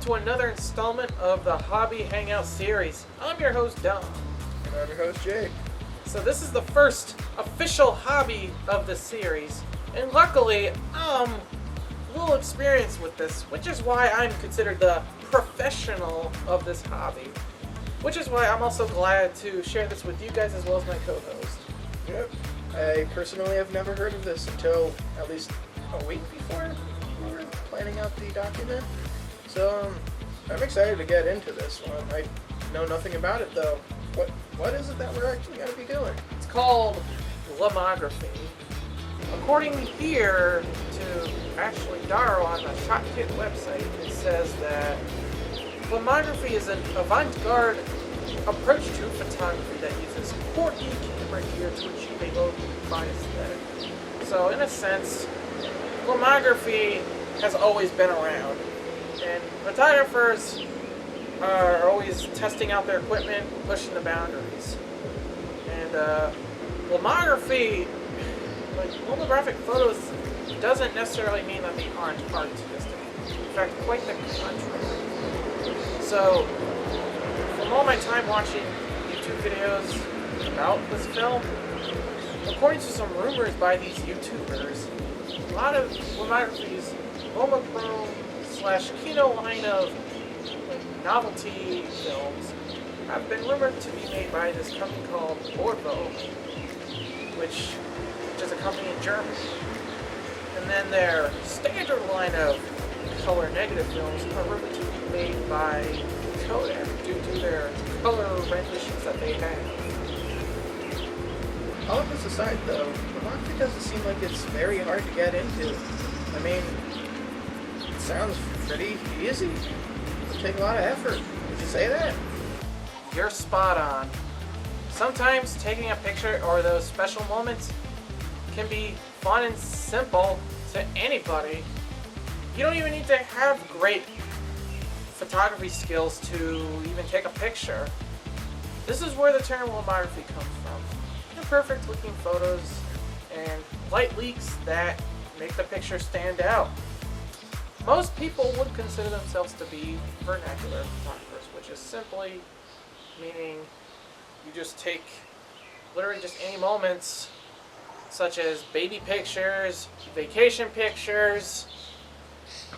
to another installment of the Hobby Hangout series. I'm your host, Don. And I'm your host, Jake. So this is the first official hobby of the series, and luckily, I'm a little experienced with this, which is why I'm considered the professional of this hobby. Which is why I'm also glad to share this with you guys as well as my co-host. Yep. I personally have never heard of this until at least a week before we were planning out the document. So I'm excited to get into this one. I know nothing about it though. What is it that we're actually going to be doing? It's called Lomography. According here to Ashley Darrow on the ShotKit website, it says that Lomography is an avant-garde approach to photography that uses quirky camera gear to achieve a low profile aesthetic. So in a sense, Lomography has always been around, and photographers are always testing out their equipment, pushing the boundaries. And Lomography, like lomographic photos, doesn't necessarily mean that they aren't artistic. In fact, quite the contrary. So, from all my time watching YouTube videos about this film, according to some rumors by these YouTubers, a lot of Lomography's monochrome / Kino line of novelty films have been rumored to be made by this company called Orvo, which is a company in Germany. And then their standard line of color negative films are rumored to be made by Kodak due to their color renditions that they have. All of this aside though, Lomography doesn't seem like it's very hard to get into. I mean, it sounds pretty easy. It would take a lot of effort. Would you say that? You're spot on. Sometimes taking a picture or those special moments can be fun and simple to anybody. You don't even need to have great photography skills to even take a picture. This is where the term lomography comes from. Imperfect looking photos and light leaks that make the picture stand out. Most people would consider themselves to be vernacular photographers, which is simply meaning you just take literally just any moments, such as baby pictures, vacation pictures,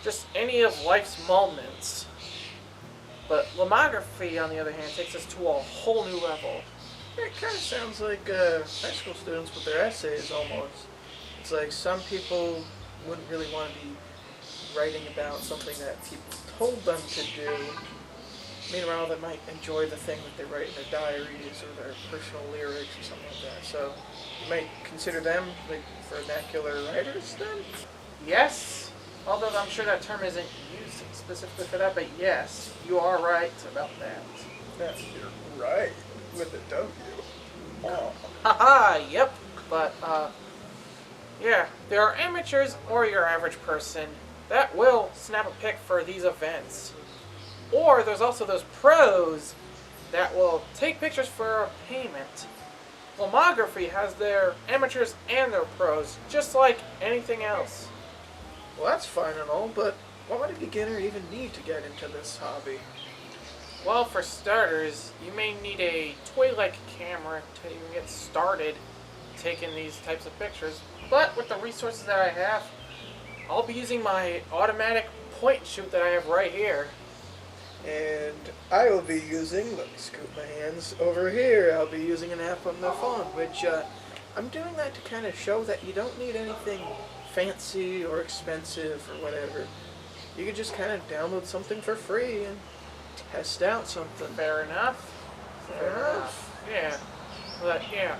just any of life's moments. But lomography, on the other hand, takes us to a whole new level. It kind of sounds like high school students with their essays almost. It's like some people wouldn't really want to be writing about something that people told them to do. Meanwhile, they might enjoy the thing that they write in their diaries or their personal lyrics or something like that. So you might consider them like vernacular writers then? Yes, although I'm sure that term isn't used specifically for that, but yes, you are right about that. Yes, you're right. With a W. Oh. Haha, yep. But, yeah, there are amateurs or your average person that will snap a pic for these events. Or there's also those pros that will take pictures for payment. Lomography has their amateurs and their pros, just like anything else. Well, that's fine and all, but what would a beginner even need to get into this hobby? Well, for starters, you may need a toy-like camera to even get started taking these types of pictures. But with the resources that I have, I'll be using my automatic point and shoot that I have right here. And I will be using, let me scoop my hands over here, I'll be using an app on my phone, which I'm doing that to kind of show that you don't need anything fancy or expensive or whatever. You can just kind of download something for free and test out something. Fair enough. Fair enough. Yeah. But yeah,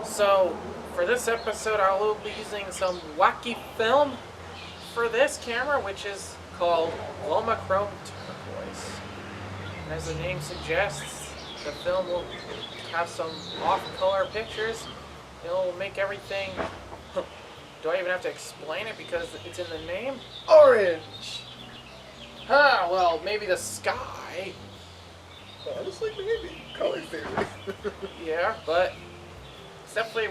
so for this episode I will be using some wacky film for this camera, which is called Lomochrome Turquoise. And as the name suggests, the film will have some off-color pictures. It'll make everything... Do I even have to explain it because it's in the name? Orange! Well, maybe the sky. Honestly, maybe. Color theory. Yeah, but it's definitely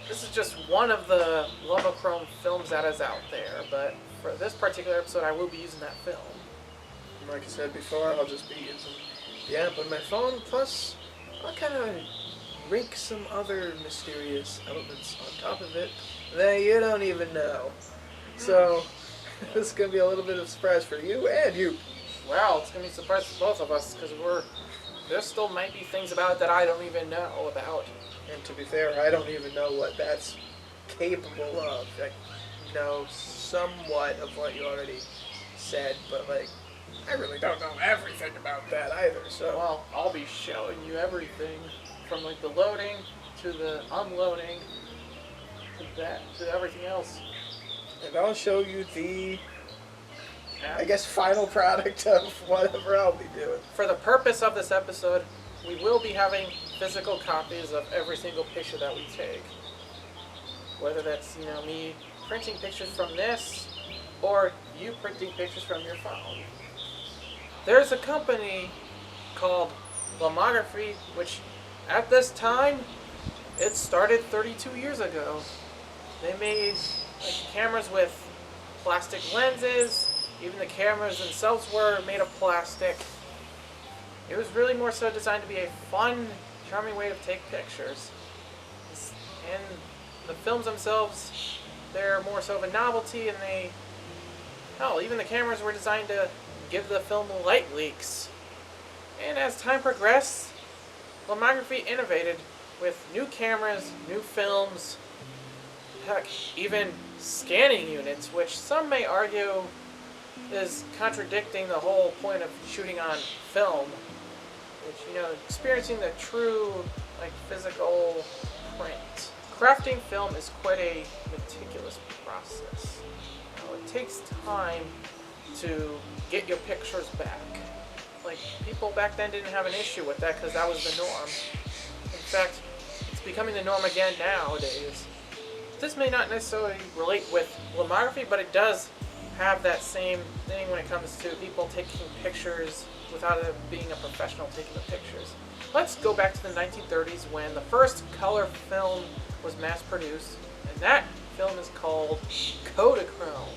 this is just one of the Lomochrome films that is out there, but for this particular episode I will be using that film. Like I said before, I'll just be using the app on my phone, plus I'll kind of rake some other mysterious elements on top of it that you don't even know. So, this is going to be a little bit of a surprise for you and you. Well, it's going to be a surprise for both of us, because there still might be things about it that I don't even know about. And to be fair, I don't even know what that's capable of. I know somewhat of what you already said, but like, I really don't know everything about that either, so. Well, I'll be showing you everything, from like the loading to the unloading to everything else. And I'll show you the, Yeah. I guess, final product of whatever I'll be doing. For the purpose of this episode, we will be having physical copies of every single picture that we take. Whether that's, me printing pictures from this, or you printing pictures from your phone. There's a company called Lomography, which at this time, it started 32 years ago. They made cameras with plastic lenses. Even the cameras themselves were made of plastic. It was really more so designed to be a fun, charming way to take pictures. And the films themselves, they're more so of a novelty, and even the cameras were designed to give the film light leaks. And as time progressed, Lomography innovated with new cameras, new films, heck, even scanning units, which some may argue is contradicting the whole point of shooting on film. Which, experiencing the true, physical print. Crafting film is quite a meticulous process. It takes time to get your pictures back. People back then didn't have an issue with that because that was the norm. In fact, it's becoming the norm again nowadays. This may not necessarily relate with Lomography, but it does have that same thing when it comes to people taking pictures without it being a professional taking the pictures. Let's go back to the 1930s when the first color film was mass produced, and that film is called Kodachrome.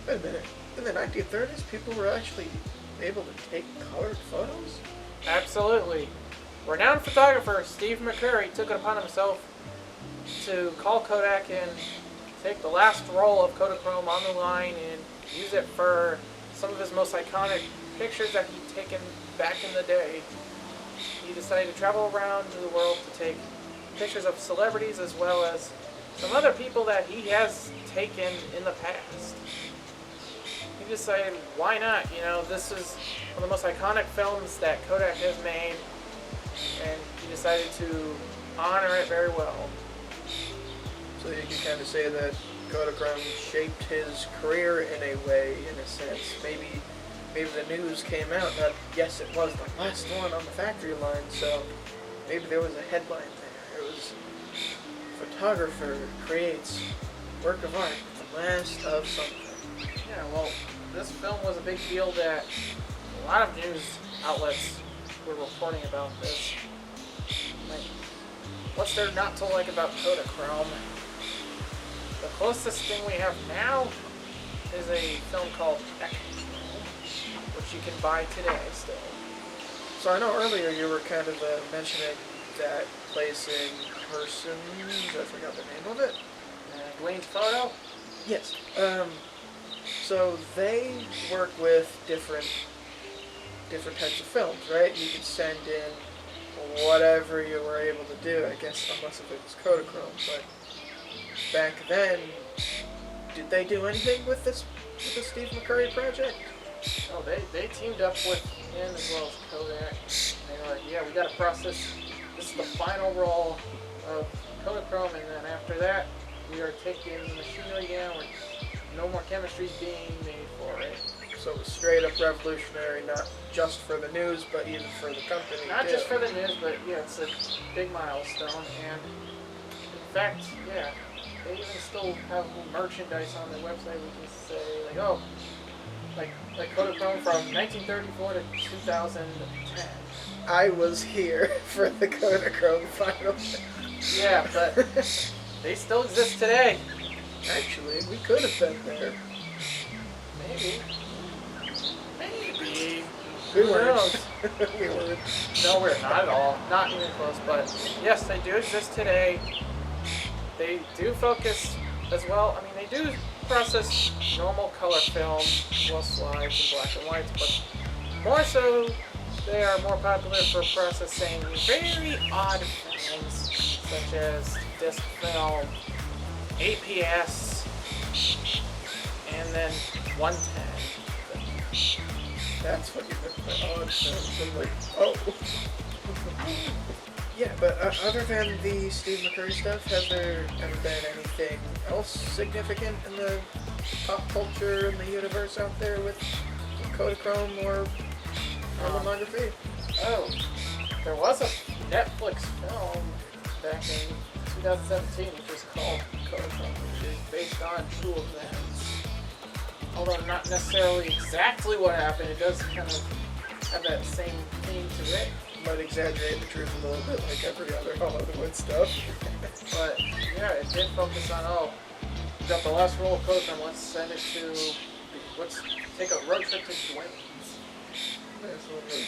Wait a minute. In the 1930s, people were actually able to take colored photos? Absolutely. Renowned photographer Steve McCurry took it upon himself to call Kodak and take the last roll of Kodachrome on the line and use it for some of his most iconic pictures that he'd taken back in the day. He decided to travel around the world to take pictures of celebrities as well as some other people that he has taken in the past. He decided, why not? This is one of the most iconic films that Kodak has made, and he decided to honor it very well. So you can kind of say that Kodachrome shaped his career in a way, in a sense. Maybe the news came out that, yes, it was the last one on the factory line, so maybe there was a headline there. It was photographer creates work of art, the last of something. Yeah, well, this film was a big deal that a lot of news outlets were reporting about this. What's there not to like about Kodachrome? The closest thing we have now is a film called Echolochrome, which you can buy today still. So I know earlier you were kind of mentioning that place in Parsons. I forgot the name of it. Dwayne's Photo? Yes. So they work with different types of films, right? You could send in whatever you were able to do, I guess, unless if it was Kodachrome. But back then, did they do anything with the Steve McCurry project? Oh, they teamed up with him as well as Kodak. They were like, yeah, we got to process. This is the final roll of Kodachrome, and then after that, we are taking the machinery down. No more chemistry being made for it. So it was straight up revolutionary, not just for the news, but even for the company. Not just for the news, but yeah, it's a big milestone. And in fact, yeah, they even still have merchandise on their website. We can say like Kodachrome from 1934 to 2010. I was here for the Kodachrome final. Yeah, but they still exist today. Actually, we could have been there. Maybe. We Who weren't. knows? We weren't. No, we're not at all. Not even close. But yes, they do exist today. They do focus as well. I mean, they do process normal color film, well, slides and black and whites, but more so, they are more popular for processing very odd films, such as disc film, APS, and then 110. That's what you meant by odd films. I'm like, oh. Yeah, but other than the Steve McCurry stuff, has there ever been anything else significant in the pop culture and the universe out there with Kodachrome or Lomography? Oh, there was a Netflix film back in 2017, which is called Kodachrome, which is based on true events. Although not necessarily exactly what happened, it does kind of have that same theme to it. Might exaggerate the truth a little bit, like every other Hollywood stuff. But yeah, it did focus on, we got the last roll of Kodachrome, let's send it to, let's take a road trip to Dwayne's. Nice little road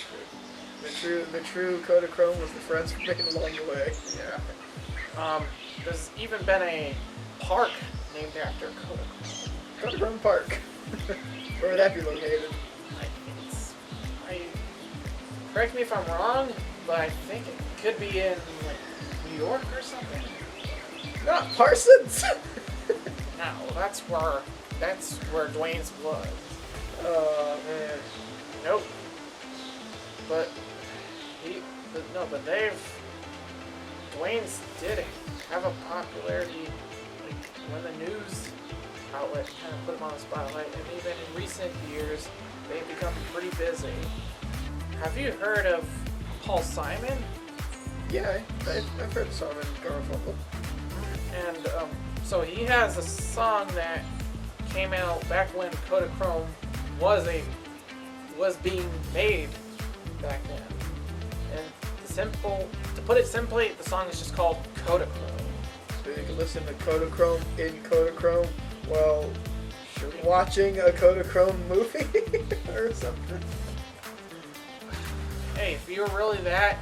trip. The true Kodachrome was the friends we made along the way. Yeah. There's even been a park named after Kodachrome. Kodachrome Park. Where would that be located? Correct me if I'm wrong, but I think it could be in like New York or something. Not Parsons. No, that's where Dwayne's was. Oh man. Nope. But Dwayne's did have a popularity, like when the news outlet kind of put him on the spotlight, and even in recent years, they've become pretty busy. Have you heard of Paul Simon? Yeah, I've heard Simon Garfunkel. And so he has a song that came out back when Kodachrome was being made back then. And to put it simply, the song is just called Kodachrome. So you can listen to Kodachrome in Kodachrome while watching a Kodachrome movie or something. Hey, if you're really that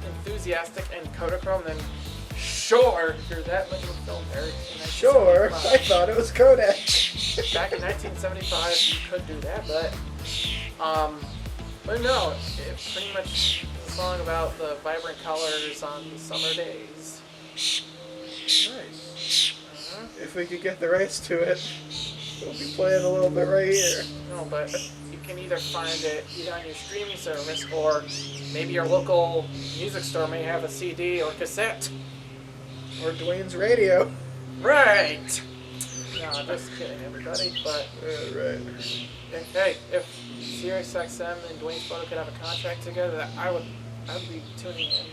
enthusiastic in Kodachrome, then sure, if you're that much of a film nerd. Sure, I thought it was Kodak. Back in 1975, you could do that, but no, it's pretty much a song about the vibrant colors on summer days. Nice. If we could get the rights to it, we'll be playing a little bit right here. No, but you can either find it either on your streaming service or maybe your local music store may have a CD or cassette. Or Dwayne's radio. Right! No, just kidding, everybody. But Right. hey, if SiriusXM and Dwayne's Photo could have a contract together, I would be tuning in.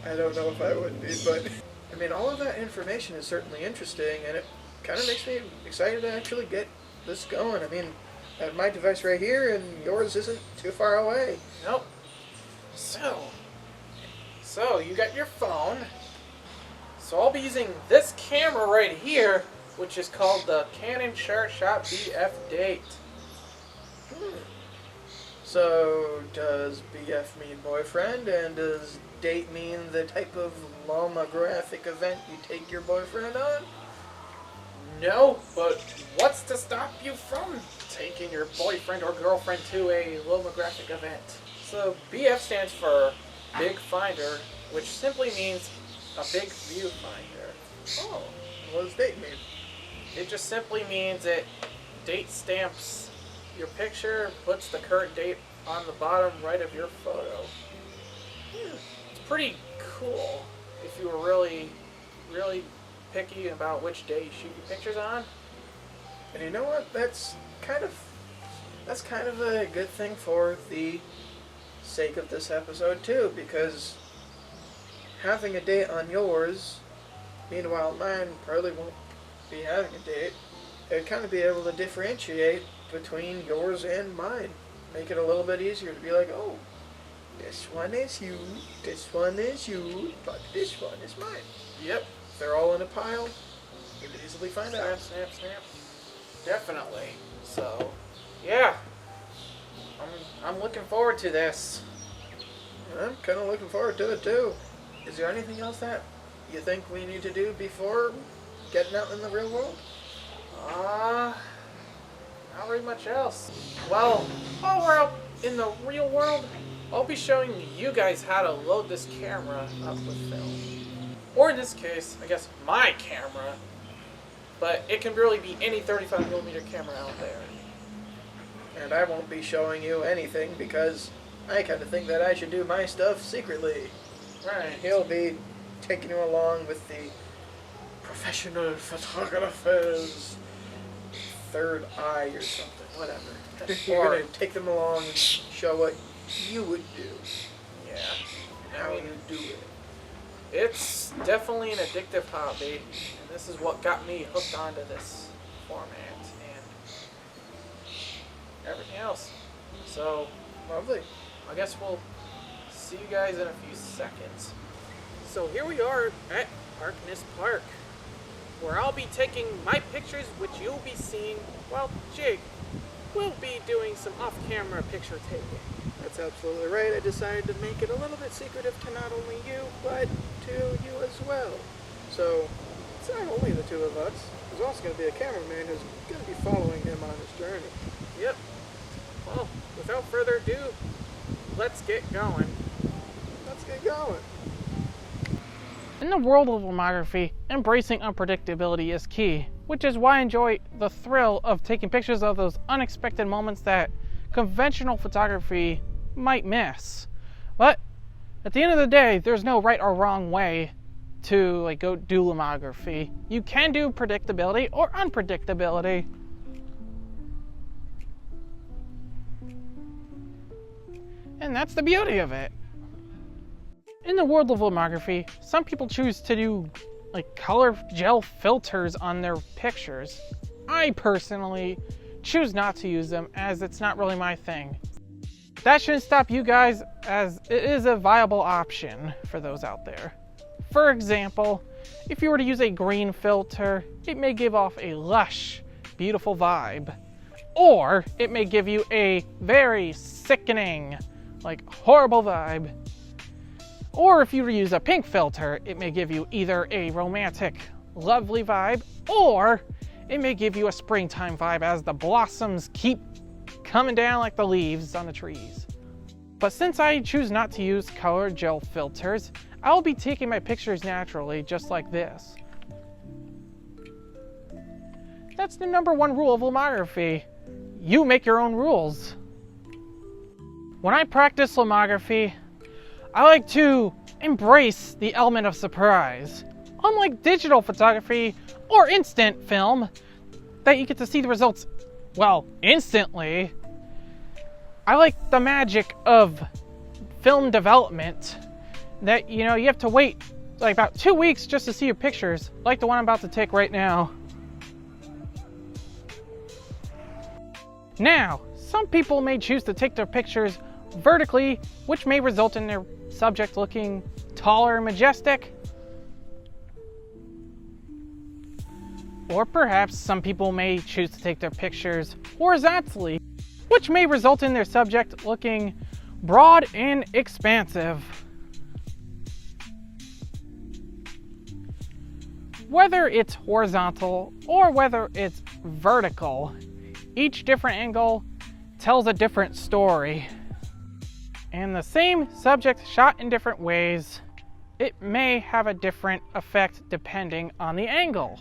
I don't know if I would be, but I mean, all of that information is certainly interesting, and it kind of makes me excited to actually get this going. I mean, I have my device right here, and yours isn't too far away. Nope. So you got your phone. So I'll be using this camera right here, which is called the Canon Sharp Shot BF Date. So, does BF mean boyfriend, and does date mean the type of lomographic event you take your boyfriend on? No, but what's to stop you from taking your boyfriend or girlfriend to a lomographic event? So BF stands for Big Finder, which simply means a big viewfinder. Oh, what does date mean? It just simply means it date stamps your picture, puts the current date on the bottom right of your photo. It's pretty cool if you were really, really picky about which day you shoot your pictures on. And you know what? That's kind of a good thing for the sake of this episode too, because having a date on yours, meanwhile mine probably won't be having a date, it'd kind of be able to differentiate between yours and mine. Make it a little bit easier to be like, oh, this one is you, this one is you, but this one is mine. Yep. If they're all in a pile, you can easily find out. Snap. Definitely. So, yeah. I'm looking forward to this. I'm kind of looking forward to it too. Is there anything else that you think we need to do before getting out in the real world? Not really much else. Well, while we're out in the real world, I'll be showing you guys how to load this camera up with film. Or in this case, I guess my camera. But it can really be any 35mm camera out there. And I won't be showing you anything because I kind of think that I should do my stuff secretly. Right. He'll be taking you along with the professional photographer's third eye or something, whatever. You're going to take them along and show what you would do. Yeah. How you do it. It's definitely an addictive hobby, and this is what got me hooked onto this format and everything else. So, Lovely. I guess we'll see you guys in a few seconds. So here we are at Harkness Park, where I'll be taking my pictures, which you'll be seeing while Jake will be doing some off-camera picture taking. That's absolutely right. I decided to make it a little bit secretive to not only you, but to you as well. So, it's not only the two of us. There's also going to be a cameraman who's going to be following him on his journey. Yep. Well, without further ado, let's get going. Let's get going. In the world of lomography, embracing unpredictability is key, which is why I enjoy the thrill of taking pictures of those unexpected moments that conventional photography might miss. But at the end of the day, there's no right or wrong way to go do lomography. You can do predictability or unpredictability. And that's the beauty of it. In the world of lomography, some people choose to do color gel filters on their pictures. I personally choose not to use them as it's not really my thing. That shouldn't stop you guys, as it is a viable option for those out there. For example, if you were to use a green filter, it may give off a lush, beautiful vibe. Or it may give you a very sickening, horrible vibe. Or if you use a pink filter, it may give you either a romantic, lovely vibe, or it may give you a springtime vibe as the blossoms keep coming down like the leaves on the trees. But since I choose not to use color gel filters, I'll be taking my pictures naturally, just like this. That's the #1 rule of lomography. You make your own rules. When I practice lomography, I like to embrace the element of surprise. Unlike digital photography or instant film, that you get to see the results, instantly, I like the magic of film development that, you have to wait about 2 weeks just to see your pictures, like the one I'm about to take right now. Now, some people may choose to take their pictures vertically, which may result in their subject looking taller and majestic. Or perhaps some people may choose to take their pictures horizontally, which may result in their subject looking broad and expansive. Whether it's horizontal or whether it's vertical, each different angle tells a different story. And the same subject shot in different ways, it may have a different effect depending on the angle.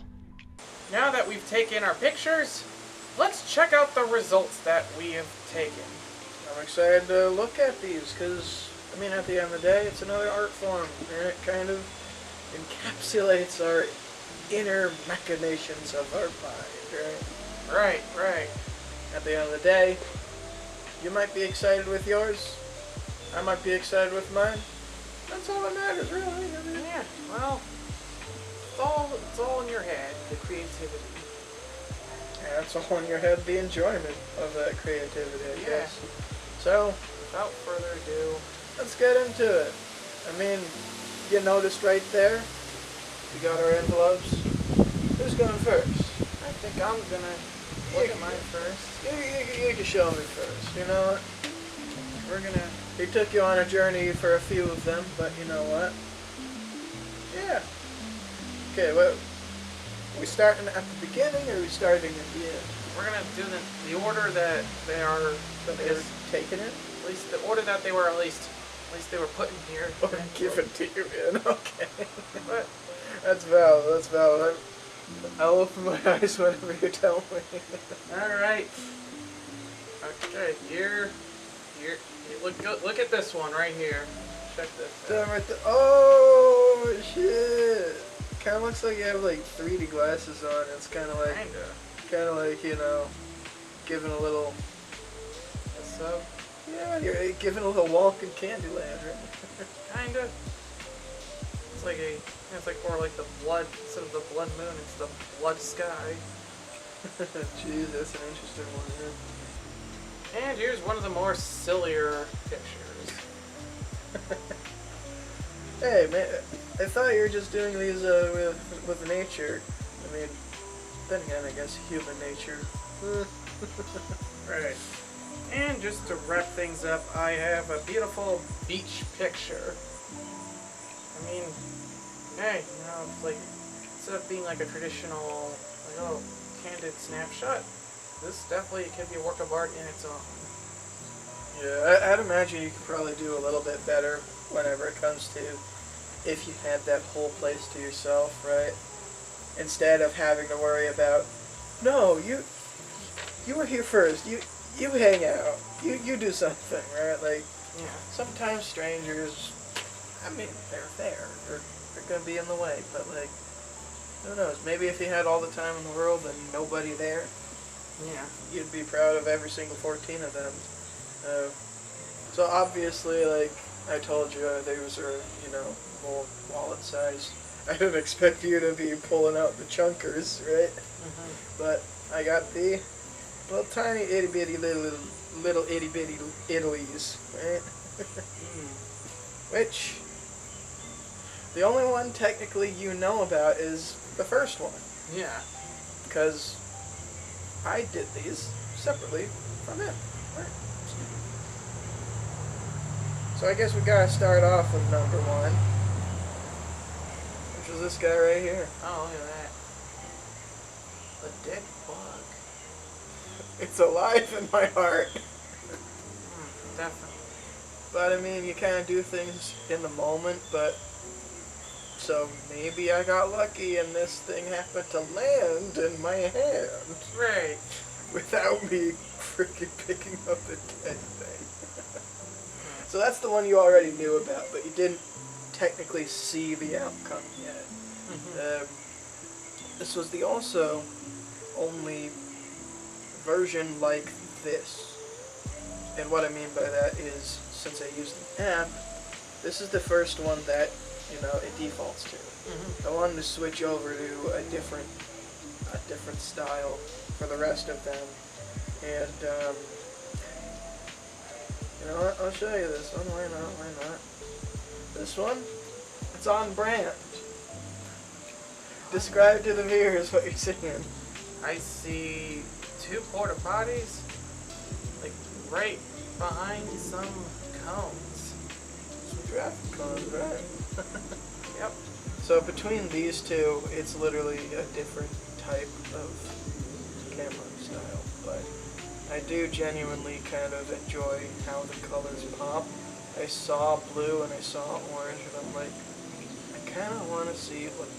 Now that we've taken our pictures, let's check out the results that we have taken. I'm excited to look at these because, at the end of the day, it's another art form, and it kind of encapsulates our inner machinations of our mind, right? Right. At the end of the day, you might be excited with yours, I might be excited with mine. That's all that matters, really. Yeah, it's all in your head, the creativity. Yeah, it's all in your head, the enjoyment of that creativity, I guess. So, without further ado, let's get into it. You noticed right there, we got our envelopes. Who's going first? I think I'm gonna look at mine first. You can show me first, you know what? He took you on a journey for a few of them, but you know what? Yeah. Okay, well, are we starting at the beginning or are we starting at the end? We're gonna do the order that they are. That they were taken in? At least the order that they were at least they were put in here. Or given to you in, okay. But That's valid. I'll open my eyes whenever you tell me. alright. Okay, here. Look at this one right here. Check this out. Oh shit! Kind of looks like you have like 3D glasses on. It's kind of like you know, giving a little. So Yeah, you're giving a little walk in Candyland, right? kinda. It's like more like the blood instead of the blood moon. It's the blood sky. Jeez, that's an interesting one. Yeah. And here's one of the more sillier pictures. Hey man, I thought you were just doing these with nature. I mean, then again, I guess human nature. Right. And just to wrap things up, I have a beautiful beach picture. I mean, hey, you know, it's like, instead of being like a traditional, like, oh, candid snapshot, this definitely can be a work of art in its own. Yeah, I'd imagine you could probably do a little bit better whenever it comes to if you had that whole place to yourself, right? Instead of having to worry about, no, you were here first. You hang out. You do something, right? Like, Yeah. sometimes strangers, I mean, they're there. They're gonna be in the way, but like, who knows? Maybe if you had all the time in the world and nobody there, Yeah. you'd be proud of every single 14 of them. So obviously, like I told you, those are, you know, more wallet size. I didn't expect you to be pulling out the chunkers, right? But I got the little tiny itty bitty little itty bitty Italies, right? Which the only one technically you know about is the first one, Yeah. because I did these separately from him. Right? So I guess we gotta start off with number one, which is this guy right here. Oh, look at that. The dead bug. It's alive in my heart. Definitely. But I mean, you kind of do things in the moment, but so maybe I got lucky and this thing happened to land in my hand Right. without me freaking picking up the dead thing. So that's the one you already knew about, but you didn't technically see the outcome yet. This was the also only version like this. And what I mean by that is, since I used an app, this is the first one that, you know, it defaults to. I wanted to switch over to a different style for the rest of them. And, you know what, I'll show you this one, why not? This one, it's on brand. Describe to the viewers what you're seeing. I see 2 porta potties, like right behind some cones. Some traffic cones, right? Yep. So between these two, it's literally a different type of camera style, but I do genuinely kind of enjoy how the colors pop. I saw blue and I saw orange, and I'm like, I kind of want to see what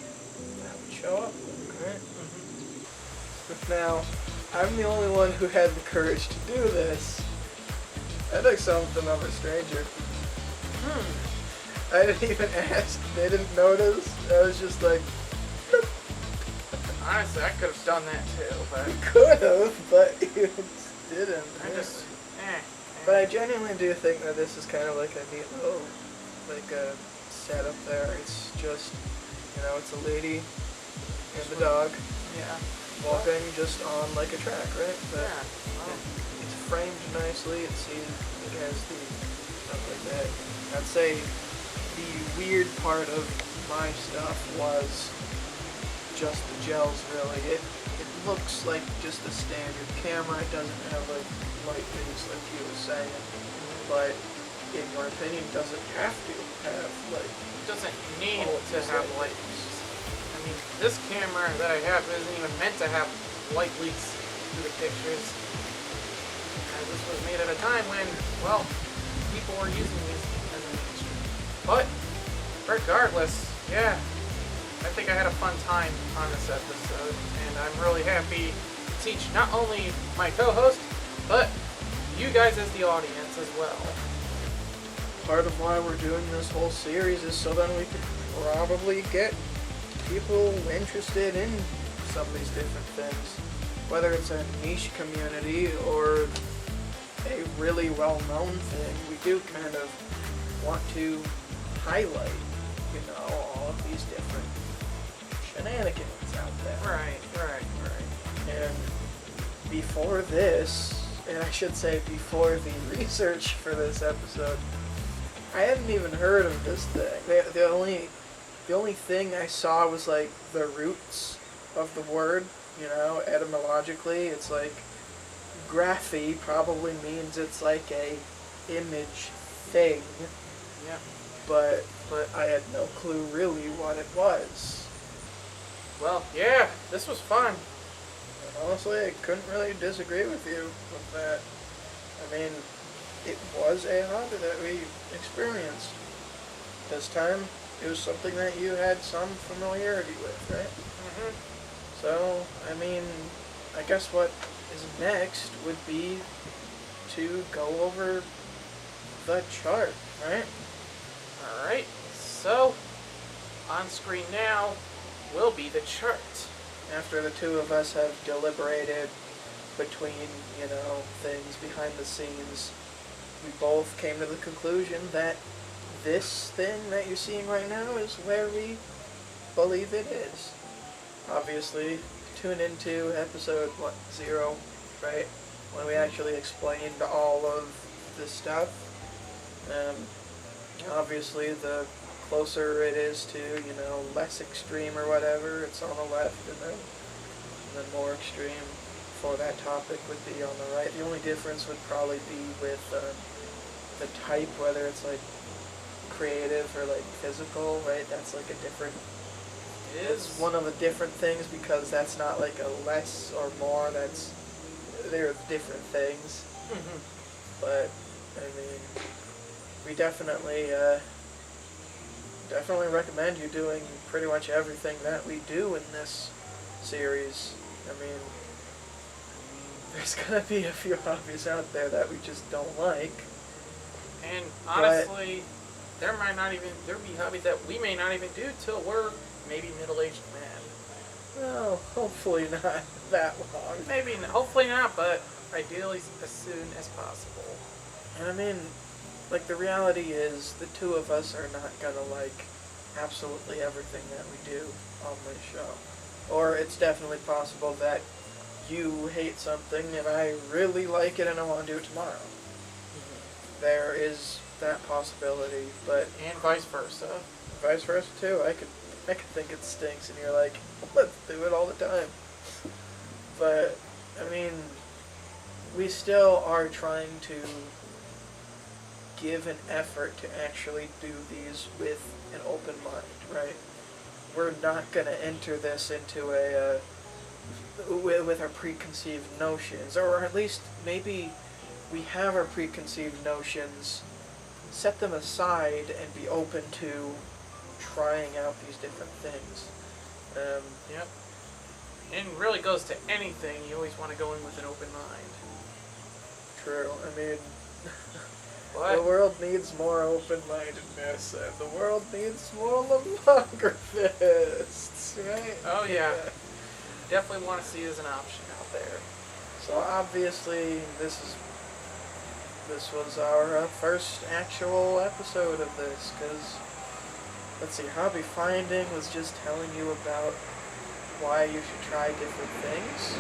that would show up with, right? Now, I'm the only one who had the courage to do this. I took something of a stranger. I didn't even ask. They didn't notice. I was just like, Honestly, I could have done that too, but could have, but you didn't. I just, But I genuinely do think that this is kind of like a neat little, like a setup there. It's just, you know, it's a lady and the dog yeah. walking just on like a track, right? But Yeah. Well, it's framed nicely. It has the stuff like that. I'd say the weird part of my stuff was just the gels, really. It looks like just a standard camera. It doesn't have like light things like you were saying. but in your opinion, doesn't have to have like. It doesn't need all to these have lights. light. I mean, this camera that I have isn't even meant to have light leaks through the pictures. And this was made at a time when, well, people were using these as a mainstream. But regardless, yeah, I think I had a fun time on this episode, and I'm really happy to teach not only my co-host, but you guys as the audience as well. Part of why we're doing this whole series is so then we could probably get people interested in some of these different things. Whether it's a niche community or a really well-known thing, we do kind of want to highlight, you know, all of these different shenanigans out there. Right. And before this, and I should say before the research for this episode, I hadn't even heard of this thing. The only thing I saw was like the roots of the word, you know, etymologically. It's like graphy probably means it's like a image thing. Yeah. But I had no clue really what it was. Well, yeah, this was fun. And honestly, I couldn't really disagree with you with that. I mean, it was a hobby that we experienced. This time, it was something that you had some familiarity with, right? Mm-hmm. So, I mean, I guess what is next would be to go over the chart, right? Alright, so on screen now will be the chart. After the two of us have deliberated between, you know, things behind the scenes, we both came to the conclusion that this thing that you're seeing right now is where we believe it is. Obviously, tune into episode, 0, right? When we actually explained all of this stuff. Obviously, the closer it is to, you know, less extreme or whatever, it's on the left, and then more extreme for that topic would be on the right. The only difference would probably be with the type, whether it's like creative or like physical, right? That's like a different. It's one of the different things because that's not like a less or more. They're different things. Mm-hmm. But I mean, we definitely recommend you doing pretty much everything that we do in this series. I mean, there's gonna be a few hobbies out there that we just don't like. And honestly, there be hobbies that we may not even do till we're maybe middle-aged men. Well, hopefully not that long. Hopefully not, but ideally as soon as possible. And I mean, like, the reality is the two of us are not gonna like absolutely everything that we do on this show. Or it's definitely possible that you hate something and I really like it and I want to do it tomorrow. Mm-hmm. There is that possibility, but And vice versa. vice versa too. I could think it stinks and you're like, let's do it all the time. But I mean, we still are trying to give an effort to actually do these with an open mind, right? We're not going to enter this into with our preconceived notions, or at least maybe we have our preconceived notions, set them aside and be open to trying out these different things. Yep. And it really goes to anything. You always want to go in with an open mind. True. I mean, What? the world needs more open-mindedness, and the world needs more lomographists, right? Oh yeah. Definitely want to see it as an option out there. So obviously, this was our first actual episode of this, because, let's see, Hobby Finding was just telling you about why you should try different things.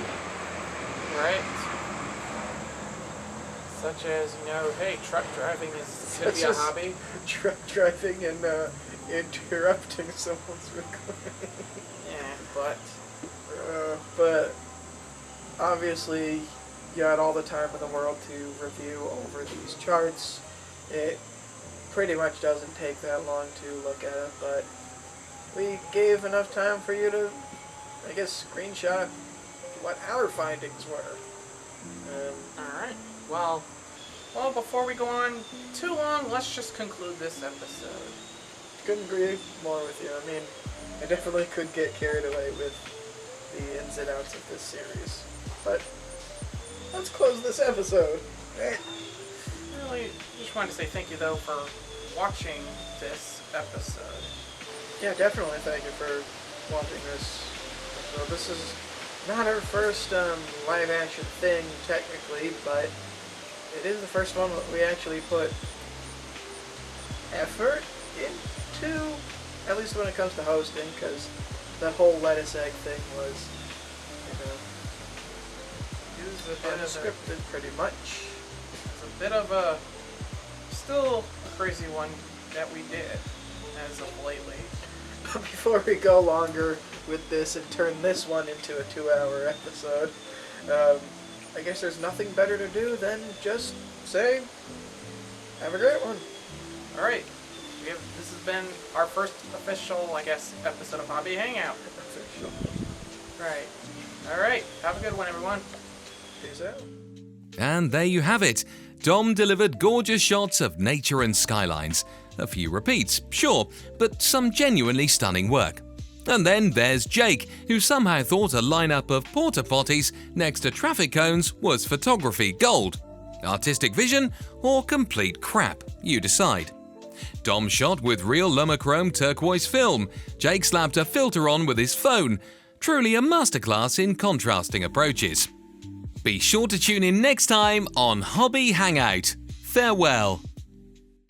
Right? Such as, hey, truck driving is going to be a hobby. Truck driving and interrupting someone's recording. Yeah, but But obviously, you had all the time in the world to review over these charts, It pretty much doesn't take that long to look at it, but we gave enough time for you to, I guess, screenshot what our findings were. Alright, well, before we go on too long, let's just conclude this episode. Couldn't agree more with you. I mean, I definitely could get carried away with the ins and outs of this series. But let's close this episode. Really, just wanted to say thank you, though, for watching this episode. Yeah, definitely thank you for watching this. So this is not our first live action thing, technically, but it is the first one that we actually put effort into, at least when it comes to hosting, because the whole lettuce egg thing was, It was a bit unscripted, pretty much. a bit of a, still a crazy one that we did as of lately. But before we go longer with this and turn this one into a 2-hour episode, I guess there's nothing better to do than just say, have a great one. Alright, this has been our first official, I guess, episode of Hobby Hangout. Official. Right. Alright, have a good one, everyone. Peace out. And there you have it. Dom delivered gorgeous shots of nature and skylines. A few repeats, sure, but some genuinely stunning work. And then there's Jake, who somehow thought a lineup of porta potties next to traffic cones was photography gold. Artistic vision or complete crap, you decide. Dom shot with real Lomochrome turquoise film. Jake slapped a filter on with his phone. Truly a masterclass in contrasting approaches. Be sure to tune in next time on Hobby Hangout. Farewell.